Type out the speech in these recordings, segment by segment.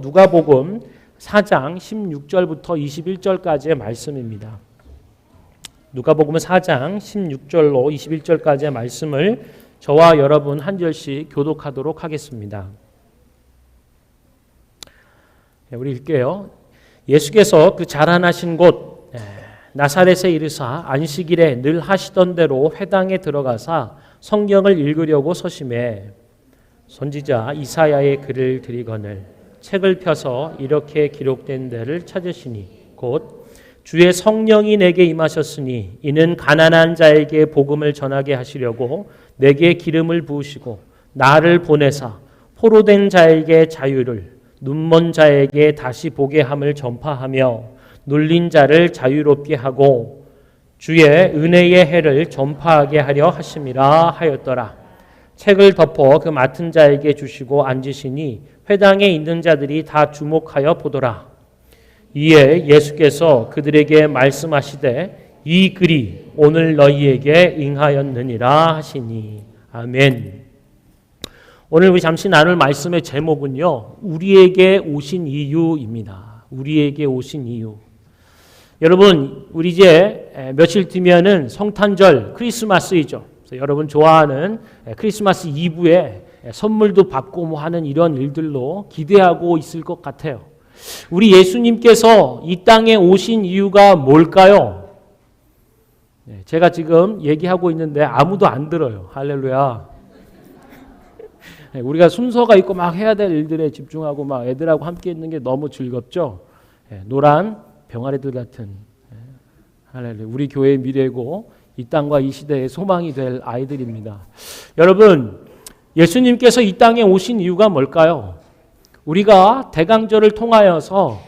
누가복음 4장 16절부터 21절까지의 말씀입니다. 누가복음 4장 16절로 21절까지의 말씀을 저와 여러분 한 절씩 교독하도록 하겠습니다. 우리 읽게요. 예수께서 그 자라나신 곳 나사렛에 이르사 안식일에 늘 하시던 대로 회당에 들어가사 성경을 읽으려고 서심해 선지자 이사야의 글을 들이거늘 책을 펴서 이렇게 기록된 데를 찾으시니 곧 주의 성령이 내게 임하셨으니 이는 가난한 자에게 복음을 전하게 하시려고 내게 기름을 부으시고 나를 보내사 포로된 자에게 자유를 눈먼 자에게 다시 보게 함을 전파하며 눌린 자를 자유롭게 하고 주의 은혜의 해를 전파하게 하려 하심이라 하였더라. 책을 덮어 그 맡은 자에게 주시고 앉으시니 회당에 있는 자들이 다 주목하여 보더라. 이에 예수께서 그들에게 말씀하시되 이 글이 오늘 너희에게 응하였느니라 하시니 아멘. 오늘 우리 잠시 나눌 말씀의 제목은요, 우리에게 오신 이유입니다. 우리에게 오신 이유. 여러분, 우리 이제 며칠 뒤면은 성탄절 크리스마스이죠. 그래서 여러분 좋아하는 크리스마스 이브에 선물도 받고 뭐 하는 이런 일들로 기대하고 있을 것 같아요. 우리 예수님께서 이 땅에 오신 이유가 뭘까요? 제가 지금 얘기하고 있는데 아무도 안 들어요. 할렐루야. 우리가 순서가 있고 막 해야 될 일들에 집중하고 막 애들하고 함께 있는 게 너무 즐겁죠. 노란 병아리들 같은 할렐루야. 우리 교회의 미래고 이 땅과 이 시대의 소망이 될 아이들입니다. 여러분, 예수님께서 이 땅에 오신 이유가 뭘까요? 우리가 대강절을 통하여서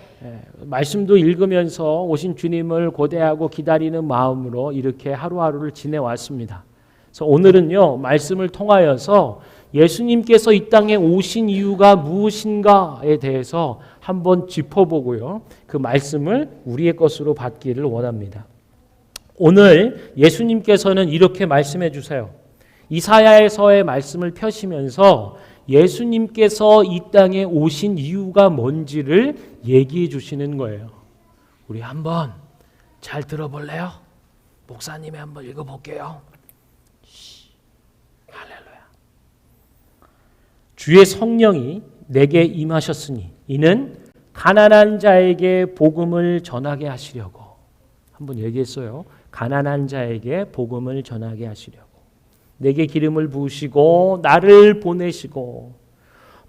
말씀도 읽으면서 오신 주님을 고대하고 기다리는 마음으로 이렇게 하루하루를 지내왔습니다. 그래서 오늘은요, 말씀을 통하여서 예수님께서 이 땅에 오신 이유가 무엇인가에 대해서 한번 짚어보고요, 그 말씀을 우리의 것으로 받기를 원합니다. 오늘 예수님께서는 이렇게 말씀해 주세요. 이사야에서의 말씀을 펴시면서 예수님께서 이 땅에 오신 이유가 뭔지를 얘기해 주시는 거예요. 우리 한번 잘 들어볼래요? 목사님이 한번 읽어볼게요. 할렐루야. 주의 성령이 내게 임하셨으니 이는 가난한 자에게 복음을 전하게 하시려고. 한번 얘기했어요. 가난한 자에게 복음을 전하게 하시려고. 내게 기름을 부으시고 나를 보내시고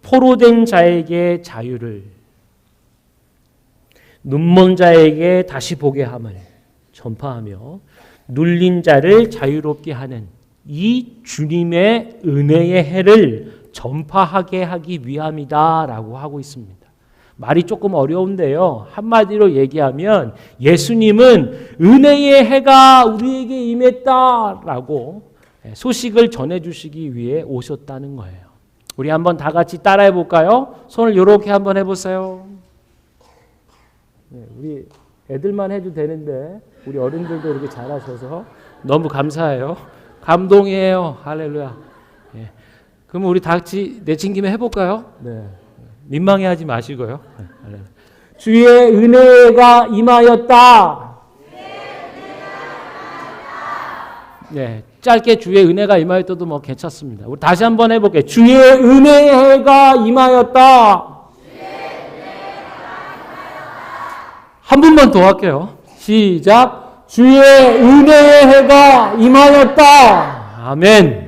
포로된 자에게 자유를, 눈먼 자에게 다시 보게 함을 전파하며 눌린 자를 자유롭게 하는 이 주님의 은혜의 해를 전파하게 하기 위함이다라고 하고 있습니다. 말이 조금 어려운데요, 한마디로 얘기하면 예수님은 은혜의 해가 우리에게 임했다라고 소식을 전해주시기 위해 오셨다는 거예요. 우리 한번 다 같이 따라해 볼까요? 손을 이렇게 한번 해보세요. 우리 애들만 해도 되는데 우리 어른들도 이렇게 잘하셔서 너무 감사해요. 감동이에요. 할렐루야. 그럼 우리 다 같이 내친김에 해볼까요? 네. 민망해하지 마시고요. 주의 은혜가 임하였다. 네, 짧게 주의 은혜가 임하였다도 뭐 괜찮습니다. 우리 다시 한번 해볼게요. 주의 은혜가 임하였다. 한 분만 더 할게요. 시작. 주의 은혜의 해가 임하였다. 아멘.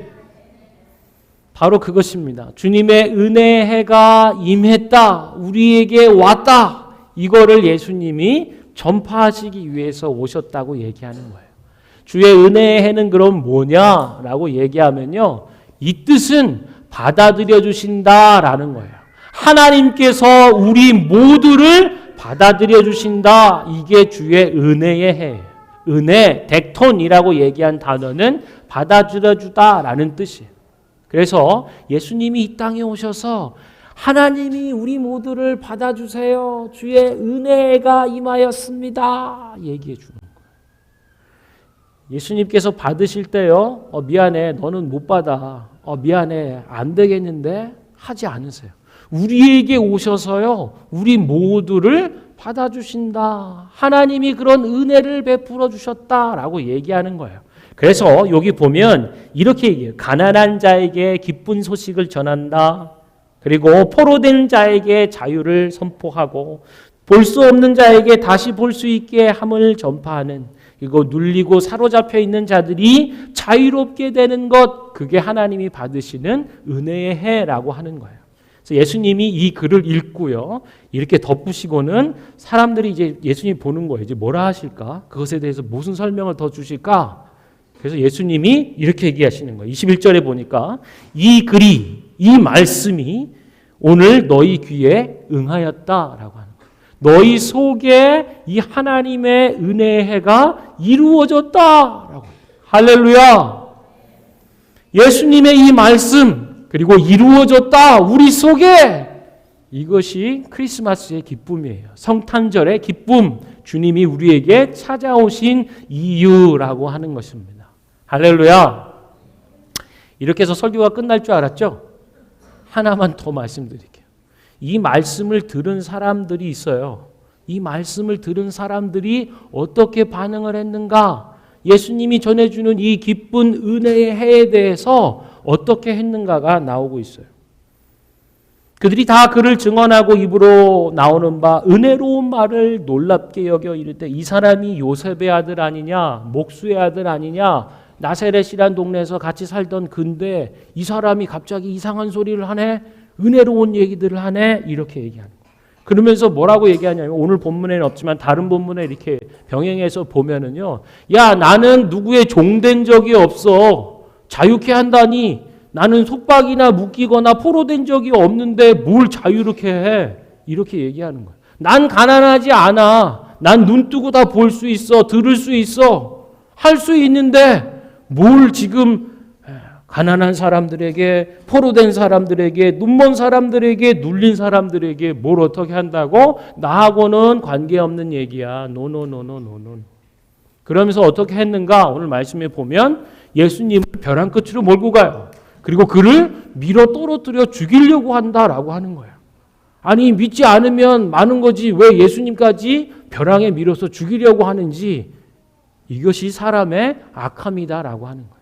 바로 그것입니다. 주님의 은혜의 해가 임했다. 우리에게 왔다. 이거를 예수님이 전파하시기 위해서 오셨다고 얘기하는 거예요. 주의 은혜의 해는 그럼 뭐냐라고 얘기하면요, 이 뜻은 받아들여 주신다라는 거예요. 하나님께서 우리 모두를 받아들여 주신다. 이게 주의 은혜의 해예요. 은혜, 덱톤이라고 얘기한 단어는 받아들여 주다라는 뜻이에요. 그래서 예수님이 이 땅에 오셔서 하나님이 우리 모두를 받아주세요. 주의 은혜가 임하였습니다. 얘기해 주는 거예요. 예수님께서 받으실 때요, 미안해, 너는 못 받아. 미안해, 안 되겠는데 하지 않으세요. 우리에게 오셔서요, 우리 모두를 받아주신다. 하나님이 그런 은혜를 베풀어 주셨다라고 얘기하는 거예요. 그래서 여기 보면 이렇게 얘기해요. 가난한 자에게 기쁜 소식을 전한다. 그리고 포로된 자에게 자유를 선포하고 볼 수 없는 자에게 다시 볼 수 있게 함을 전파하는, 그리고 눌리고 사로잡혀 있는 자들이 자유롭게 되는 것, 그게 하나님이 받으시는 은혜의 해라고 하는 거예요. 그래서 예수님이 이 글을 읽고요, 이렇게 덧붙이고는 사람들이 이제 예수님 보는 거예요. 이제 뭐라 하실까? 그것에 대해서 무슨 설명을 더 주실까? 그래서 예수님이 이렇게 얘기하시는 거예요. 21절에 보니까 이 글이, 이 말씀이 오늘 너희 귀에 응하였다라고 하는 거예요. 너희 속에 이 하나님의 은혜의 해가 이루어졌다라고. 할렐루야. 예수님의 이 말씀, 그리고 이루어졌다 우리 속에, 이것이 크리스마스의 기쁨이에요. 성탄절의 기쁨, 주님이 우리에게 찾아오신 이유라고 하는 것입니다. 할렐루야. 이렇게 해서 설교가 끝날 줄 알았죠? 하나만 더 말씀드릴게요. 이 말씀을 들은 사람들이 있어요. 이 말씀을 들은 사람들이 어떻게 반응을 했는가? 예수님이 전해주는 이 기쁜 은혜의 해에 대해서 어떻게 했는가가 나오고 있어요. 그들이 다 그를 증언하고 입으로 나오는 바 은혜로운 말을 놀랍게 여겨 이르되 이 사람이 요셉의 아들 아니냐, 목수의 아들 아니냐, 나사렛이란 동네에서 같이 살던 근데 이 사람이 갑자기 이상한 소리를 하네, 은혜로운 얘기들을 하네, 이렇게 얘기하는 거예요. 그러면서 뭐라고 얘기하냐면, 오늘 본문에는 없지만 다른 본문에 이렇게 병행해서 보면은요, 야, 나는 누구의 종된 적이 없어, 자유케 한다니, 나는 속박이나 묶이거나 포로된 적이 없는데 뭘 자유롭게 해, 이렇게 얘기하는 거예요. 난 가난하지 않아, 난 눈 뜨고 다 볼 수 있어, 들을 수 있어, 할 수 있는데 뭘 지금 가난한 사람들에게, 포로된 사람들에게, 눈먼 사람들에게, 눌린 사람들에게 뭘 어떻게 한다고? 나하고는 관계없는 얘기야. 노노노노노노. 그러면서 어떻게 했는가? 오늘 말씀에 보면 예수님을 벼랑 끝으로 몰고 가요. 그리고 그를 밀어 떨어뜨려 죽이려고 한다라고 하는 거예요. 아니, 믿지 않으면 많은 거지 왜 예수님까지 벼랑에 밀어서 죽이려고 하는지, 이것이 사람의 악함이다라고 하는 거예요.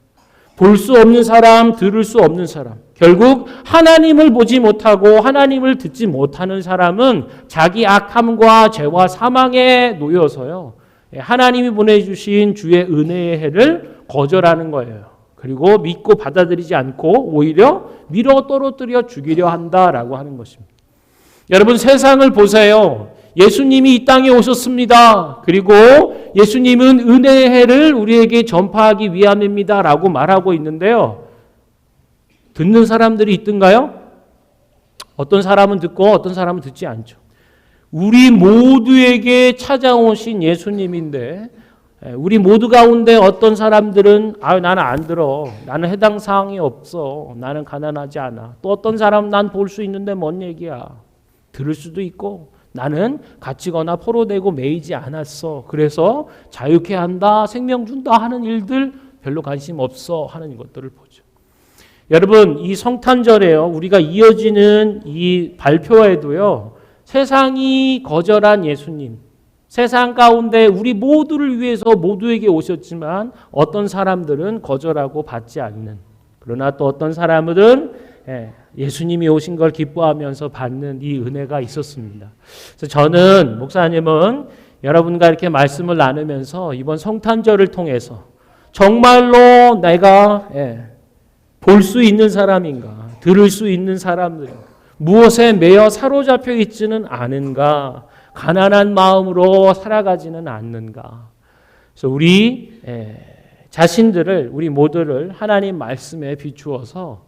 볼 수 없는 사람, 들을 수 없는 사람, 결국 하나님을 보지 못하고 하나님을 듣지 못하는 사람은 자기 악함과 죄와 사망에 놓여서요, 하나님이 보내주신 주의 은혜의 해를 거절하는 거예요. 그리고 믿고 받아들이지 않고 오히려 밀어 떨어뜨려 죽이려 한다라고 하는 것입니다. 여러분, 세상을 보세요. 예수님이 이 땅에 오셨습니다. 그리고 예수님은 은혜의 해를 우리에게 전파하기 위함입니다 라고 말하고 있는데요, 듣는 사람들이 있던가요? 어떤 사람은 듣고 어떤 사람은 듣지 않죠. 우리 모두에게 찾아오신 예수님인데, 우리 모두 가운데 어떤 사람들은 나는 안 들어, 나는 해당 사항이 없어, 나는 가난하지 않아. 또 어떤 사람은 난 볼 수 있는데 뭔 얘기야, 들을 수도 있고, 나는 갇히거나 포로되고 매이지 않았어, 그래서 자유케 한다, 생명 준다 하는 일들 별로 관심 없어 하는 것들을 보죠. 여러분, 이 성탄절에요, 우리가 이어지는 이 발표에도요, 세상이 거절한 예수님, 세상 가운데 우리 모두를 위해서 모두에게 오셨지만 어떤 사람들은 거절하고 받지 않는, 그러나 또 어떤 사람들은 예수님이 오신 걸 기뻐하면서 받는 이 은혜가 있었습니다. 그래서 저는, 목사님은 여러분과 이렇게 말씀을 나누면서 이번 성탄절을 통해서 정말로 내가 볼 수 있는 사람인가, 들을 수 있는 사람들인가, 무엇에 매여 사로잡혀 있지는 않은가, 가난한 마음으로 살아가지는 않는가. 그래서 우리 자신들을, 우리 모두를 하나님 말씀에 비추어서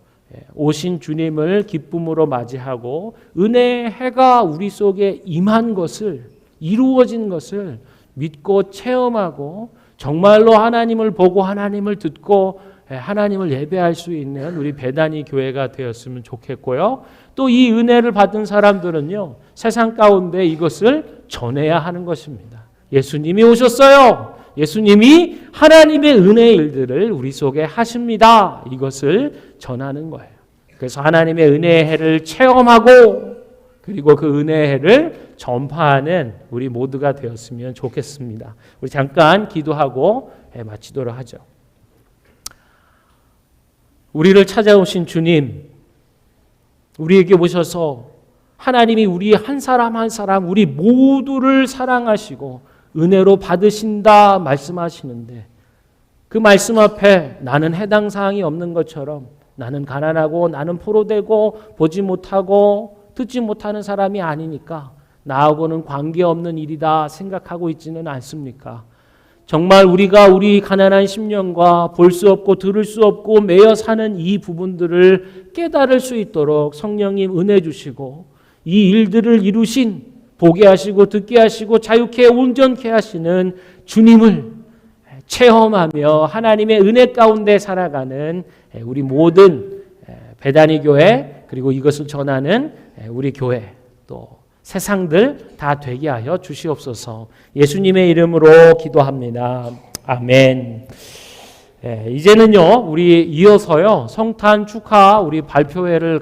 오신 주님을 기쁨으로 맞이하고 은혜의 해가 우리 속에 임한 것을, 이루어진 것을 믿고 체험하고 정말로 하나님을 보고 하나님을 듣고 하나님을 예배할 수 있는 우리 베다니 교회가 되었으면 좋겠고요. 또 이 은혜를 받은 사람들은요, 세상 가운데 이것을 전해야 하는 것입니다. 예수님이 오셨어요. 예수님이 하나님의 은혜의 일들을 우리 속에 하십니다. 이것을 전하는 거예요. 그래서 하나님의 은혜의 해를 체험하고 그리고 그 은혜를 전파하는 우리 모두가 되었으면 좋겠습니다. 우리 잠깐 기도하고 마치도록 하죠. 우리를 찾아오신 주님, 우리에게 오셔서 하나님이 우리 한 사람 한 사람 우리 모두를 사랑하시고 은혜로 받으신다 말씀하시는데, 그 말씀 앞에 나는 해당 사항이 없는 것처럼, 나는 가난하고 나는 포로되고 보지 못하고 듣지 못하는 사람이 아니니까 나하고는 관계없는 일이다 생각하고 있지는 않습니까? 정말 우리가 우리 가난한 심령과 볼 수 없고 들을 수 없고 매여 사는 이 부분들을 깨달을 수 있도록 성령님 은혜 주시고, 이 일들을 이루신, 보게 하시고 듣게 하시고 자유케 온전케 하시는 주님을 체험하며 하나님의 은혜 가운데 살아가는 우리 모든 베다니 교회, 그리고 이것을 전하는 우리 교회, 또 세상들 다 되게 하여 주시옵소서. 예수님의 이름으로 기도합니다. 아멘. 이제는요, 우리 이어서요 성탄 축하 우리 발표회를